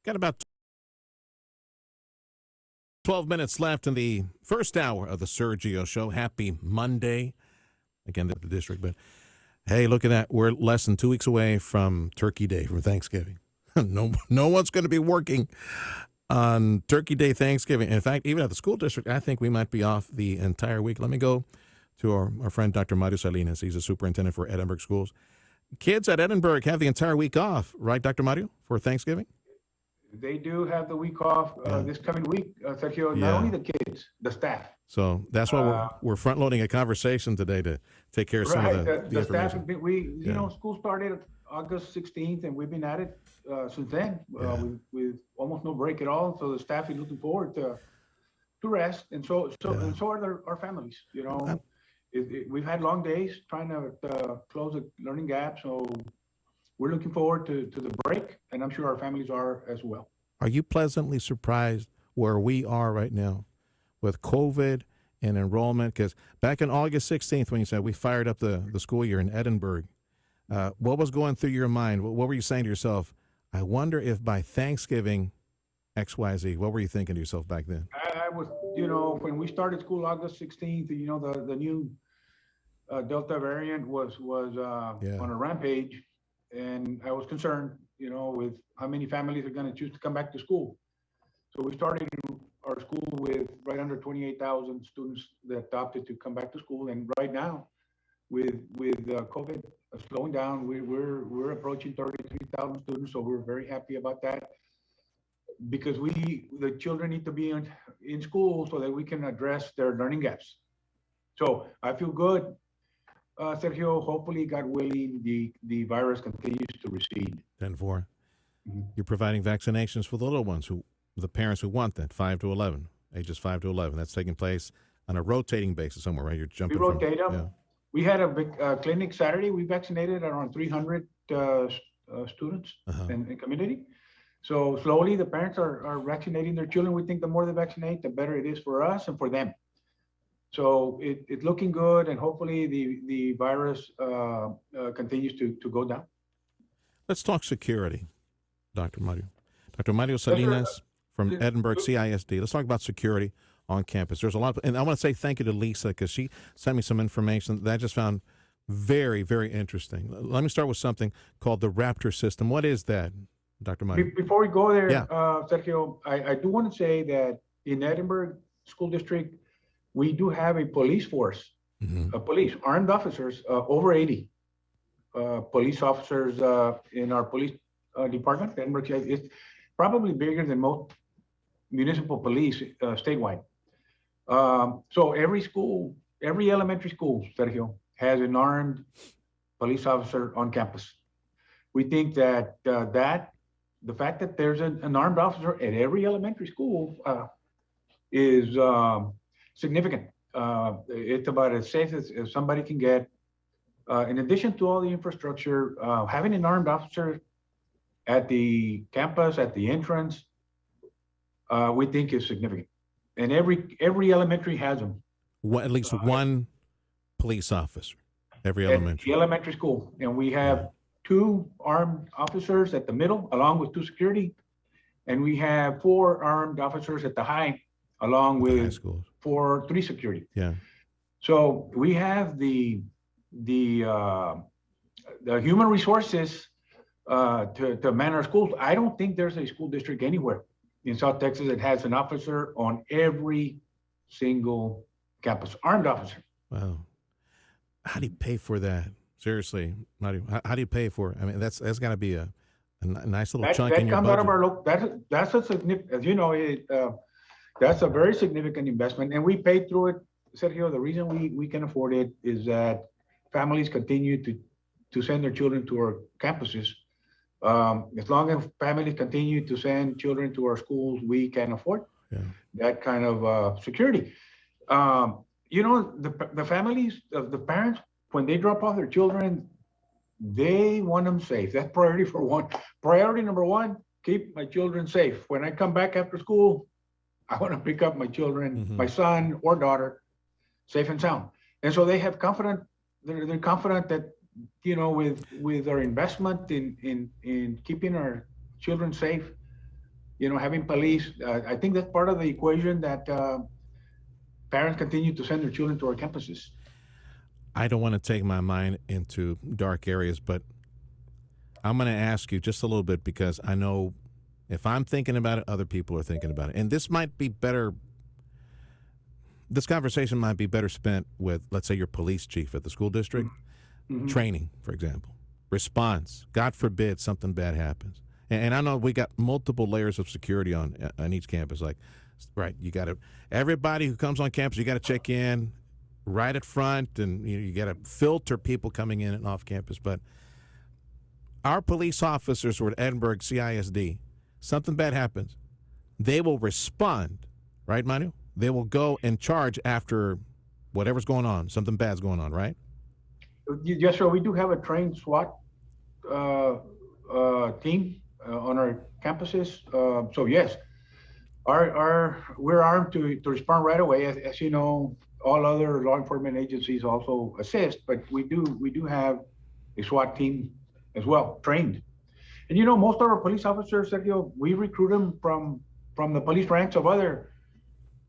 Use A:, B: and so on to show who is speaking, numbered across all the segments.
A: Got about 12 minutes left in the first hour of the Sergio Show. Happy Monday. Again, the district, but hey, look at that. We're less than 2 weeks away from Turkey Day, from Thanksgiving. No one's going to be working on Turkey Day, Thanksgiving. In fact, even at the school district, I think we might be off the entire week. Let me go to our friend Dr. Mario Salinas. He's a superintendent for Edinburg schools. Kids at Edinburg have the entire week off, right, Dr. Mario, for Thanksgiving?
B: They do have the week off this coming week, Sergio. Not only the kids, the staff.
A: So that's why we're front loading a conversation today to take care of some of the
B: staff.
A: information.
B: You know, school started August 16th, and we've been at it since then with almost no break at all. So the staff is looking forward to rest, and so are our families. You know, we've had long days trying to close the learning gap. So we're looking forward to the break, and I'm sure our families are as well.
A: Are you pleasantly surprised where we are right now with COVID and enrollment? Because back on August 16th, when you said we fired up the school year in Edinburg, what was going through your mind? What were you saying to yourself? I wonder if by Thanksgiving, XYZ, what were you thinking to yourself back then?
B: I was, you know, when we started school August 16th, you know, the new Delta variant was on a rampage. And I was concerned, you know, with how many families are going to choose to come back to school. So we started our school with right under 28,000 students that opted to come back to school. And right now, with COVID slowing down, we're approaching 33,000 students. So we're very happy about that, because the children need to be in school so that we can address their learning gaps. So I feel good. Sergio, hopefully, God willing, the virus continues to recede.
A: 10-4. You're providing vaccinations for the little ones, the parents who want that, 5 to 11, ages 5 to 11. That's taking place on a rotating basis somewhere, right? You're jumping.
B: We rotate them. Yeah. We had a big clinic Saturday. We vaccinated around 300 students in community. So slowly, the parents are vaccinating their children. We think the more they vaccinate, the better it is for us and for them. So it's looking good, and hopefully the virus continues to go down.
A: Let's talk security, Dr. Mario. Dr. Mario Salinas from Edinburg CISD. Let's talk about security on campus. There's a lot, and I want to say thank you to Lisa, because she sent me some information that I just found very, very interesting. Let me start with something called the Raptor system. What is that, Dr. Mario?
B: Before we go there, Sergio, I do want to say that in Edinburg School District, we do have a police force, armed officers, over 80 police officers in our police department. Edinburg is probably bigger than most municipal police statewide. So every elementary school, Sergio, has an armed police officer on campus. We think that the fact that there's an armed officer at every elementary school is significant. It's about as safe as somebody can get. In addition to all the infrastructure, having an armed officer at the campus, at the entrance, we think is significant. And every elementary has them.
A: At least one police officer, every elementary.
B: The elementary school. And we have 2 armed officers at the middle, along with 2 security. And we have 4 armed officers at the high, along with 3 security. Yeah. So we have the human resources to man our schools. I don't think there's a school district anywhere in South Texas that has an officer on every single campus, armed officer.
A: Wow. How do you pay for that? Seriously, Mario, how do you pay for it? I mean, that's got to be a nice little chunk in your budget. That comes out of
B: our that's a significant, as you know, that's a very significant investment, and we pay through it. Sergio, the reason we can afford it is that families continue to send their children to our campuses. As long as families continue to send children to our schools, we can afford that kind of security. You know, the families, the parents, when they drop off their children, they want them safe. That's priority for one. Priority number one, keep my children safe. When I come back after school, I want to pick up my children, my son or daughter, safe and sound. And so they have confident. They're confident that, you know, with our investment in keeping our children safe, having police. I think that's part of the equation that parents continue to send their children to our campuses.
A: I don't want to take my mind into dark areas, but I'm going to ask you just a little bit because I know if I'm thinking about it, other people are thinking about it. And this might be better, this conversation might be better spent with, let's say, your police chief at the school district. Training, for example. Response. God forbid something bad happens. And I know we got multiple layers of security on each campus. Like, right, you got to, everybody who comes on campus, you got to check in right at front, and you got to filter people coming in and off campus. But our police officers were at Edinburgh CISD. Something bad happens, they will respond, right, Manu? They will go and charge after whatever's going on. Something bad's going on, right?
B: Yes, sir. We do have a trained SWAT team on our campuses. So yes, we're armed to respond right away. As you know, all other law enforcement agencies also assist, but we do have a SWAT team as well, trained. And most of our police officers, Sergio, we recruit them from the police ranks of other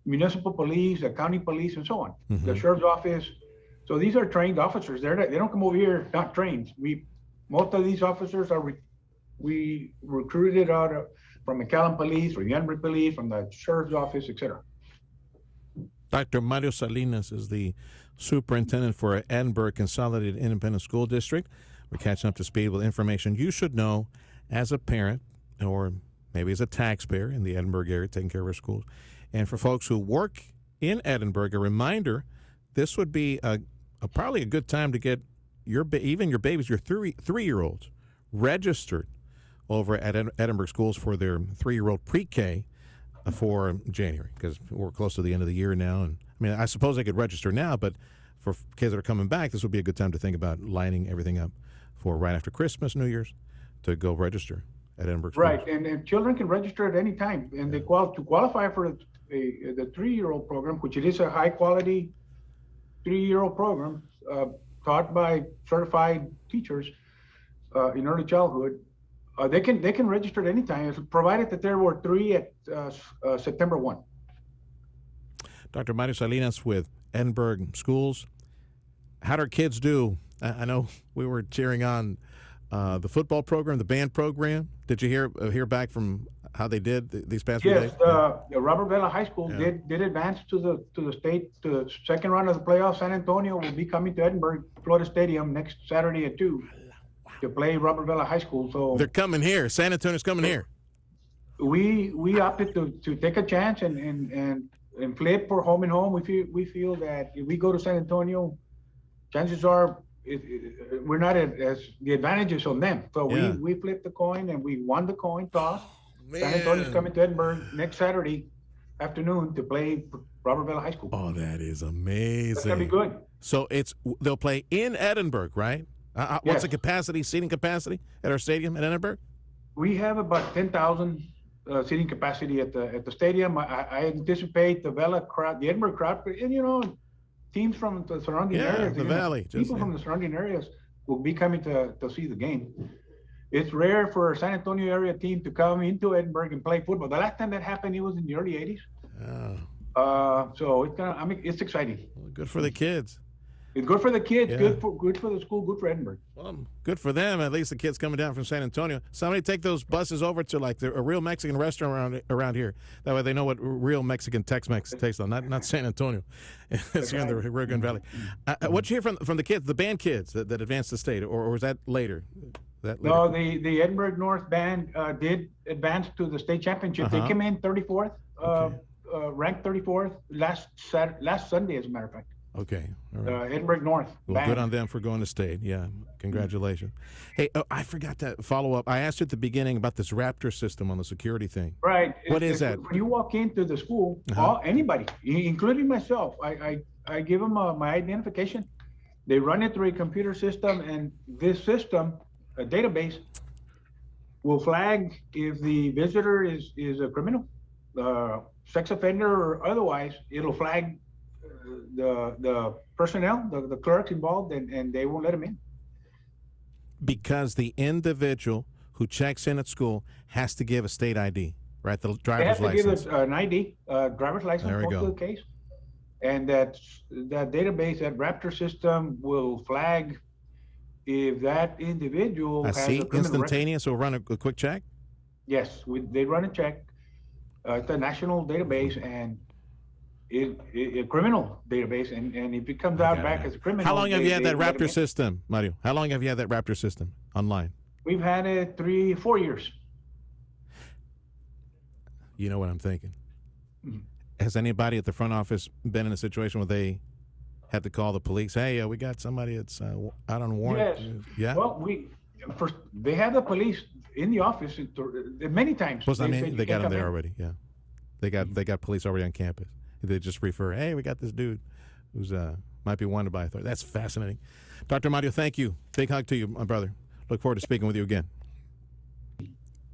B: municipal police, the county police, and so on, the sheriff's office. So these are trained officers. They don't come over here not trained. Most of these officers we recruited out from McAllen Police, or the Edinburgh Police, from the sheriff's office, etc.
A: Dr. Mario Salinas is the superintendent for Edinburgh Consolidated Independent School District. We're catching up to speed with information you should know as a parent, or maybe as a taxpayer in the Edinburgh area, taking care of our schools. And for folks who work in Edinburgh, a reminder, this would be probably a good time to get even your babies, your three-year-olds, registered over at Edinburgh schools for their 3-year-old pre-K for January, because we're close to the end of the year now. And I mean, I suppose they could register now, but for kids that are coming back, this would be a good time to think about lining everything up for right after Christmas, New Year's, to go register at Edinburgh schools.
B: Right, and children can register at any time, and they qualify for the 3-year-old program, which it is a high-quality 3-year-old program taught by certified teachers in early childhood. They can register at any time, provided that there were 3 at September 1.
A: Dr. Mario Salinas with Edinburgh Schools. How do our kids do? I know we were cheering on the football program, the band program. Did you hear back from how they did these past few days?
B: Yes, Robert Vela High School did advance to the state, to the second round of the playoffs. San Antonio will be coming to Edinburgh, Florida Stadium next Saturday at 2 to play Robert Vela High School. So
A: they're coming here. San Antonio's coming here.
B: We opted to take a chance and flip for home and home. We feel that if we go to San Antonio, chances are we're not as the advantages on them. So we flipped the coin and we won the coin toss. San Antonio's coming to Edinburgh next Saturday afternoon to play Robert Vela High School.
A: Oh, that is amazing.
B: That's gonna be good.
A: So they'll play in Edinburgh, right? What's the seating capacity at our stadium in Edinburgh?
B: We have about 10,000 seating capacity at the stadium. I anticipate the Vela crowd, the Edinburgh crowd, and teams from the surrounding areas,
A: the valley,
B: people from the surrounding areas will be coming to see the game. It's rare for a San Antonio area team to come into Edinburgh and play football. The last time that happened, it was in the early 80s.
A: Oh.
B: So it's exciting.
A: Well, good for the kids.
B: It's good for the kids, good for the school, good for Edinburgh.
A: Well, good for them. At least the kids coming down from San Antonio. Somebody take those buses over to like a real Mexican restaurant around here. That way they know what real Mexican Tex-Mex tastes like. Not San Antonio. It's here in the Rio Grande Valley. What you hear from the kids, the band kids that advanced the state, or was that later?
B: No, the Edinburgh North band did advance to the state championship. They came in 34th, ranked 34th last Sunday, as a matter of fact.
A: Okay. All right.
B: Edinburgh North.
A: Well,
B: band.
A: good on them for going to state. Yeah. Congratulations. Hey, I forgot to follow up. I asked you at the beginning about this Raptor system on the security thing.
B: Right.
A: What is that?
B: When you walk into the school, anybody, including myself, I give them my identification. They run it through a computer system, and this system, a database, will flag if the visitor is a criminal, sex offender, or otherwise. It'll flag the personnel, the clerks involved, and they won't let them in.
A: Because the individual who checks in at school has to give a state ID, right? The
B: They
A: driver's
B: have to
A: license.
B: give an ID, driver's license,
A: There we
B: most
A: go.
B: of the case. And that database, that Raptor system will flag if that individual
A: I
B: has
A: see.
B: a criminal record.
A: Instantaneous. We'll run a quick check.
B: Yes, they run a check. It's a national database and a criminal database. And if it comes out back as a criminal.
A: How long have you had that
B: let 'em
A: Raptor
B: in.
A: system, Mario? How long have you had that Raptor system online?
B: We've had it 4 years.
A: You know what I'm thinking.
B: Mhm.
A: Has anybody at the front office been in a situation where they had to call the police? Hey, we got somebody that's out on warrant.
B: Yes.
A: Yeah.
B: Well, they have the police in the office many times.
A: Well, I
B: They
A: mean,
B: said you
A: they got
B: can't
A: them
B: come
A: there
B: in.
A: already. Yeah. They got police already on campus. They just refer, hey, we got this dude who's might be wanted by authority. That's fascinating. Dr. Mario, thank you. Big hug to you, my brother. Look forward to speaking with you again.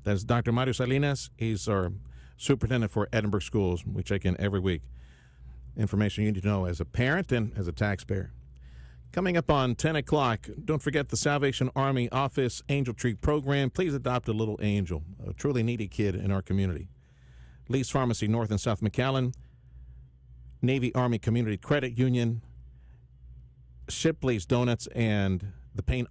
A: That's Dr. Mario Salinas. He's our superintendent for Edinburg schools. We check in every week. Information you need to know as a parent and as a taxpayer. Coming up on 10 o'clock, don't forget the Salvation Army Office Angel Tree Program. Please adopt a little angel, a truly needy kid in our community. Lee's Pharmacy, North and South McAllen, Navy Army Community Credit Union, Shipley's Donuts, and the Paint